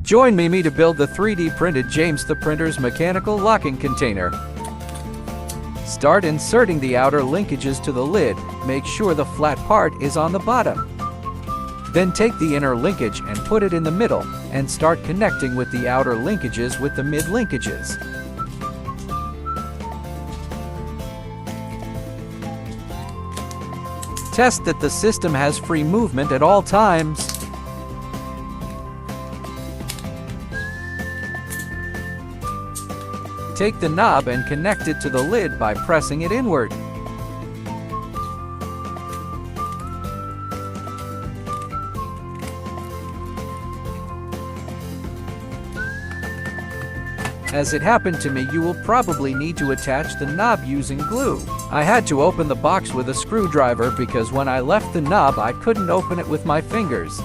Join me to build the 3D printed JamesThePrinter's mechanical locking container. Start inserting the outer linkages to the lid. Make sure the flat part is on the bottom. Then take the inner linkage and put it in the middle, and start connecting with the outer linkages with the mid linkages. Test that the system has free movement at all times. Take the knob and connect it to the lid by pressing it inward. As it happened to me, you will probably need to attach the knob using glue. I had to open the box with a screwdriver because when I left the knob, I couldn't open it with my fingers.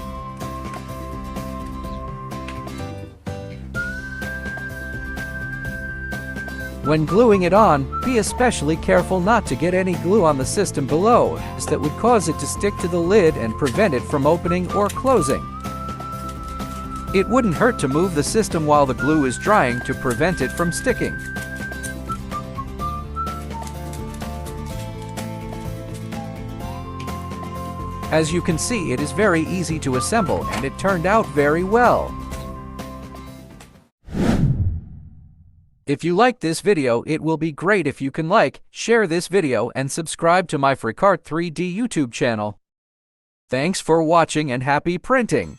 When gluing it on, be especially careful not to get any glue on the system below, as that would cause it to stick to the lid and prevent it from opening or closing. It wouldn't hurt to move the system while the glue is drying to prevent it from sticking. As you can see, it is very easy to assemble, and it turned out very well. If you liked this video, it will be great if you can like, share this video, and subscribe to my FreeCart 3D YouTube channel. Thanks for watching and happy printing!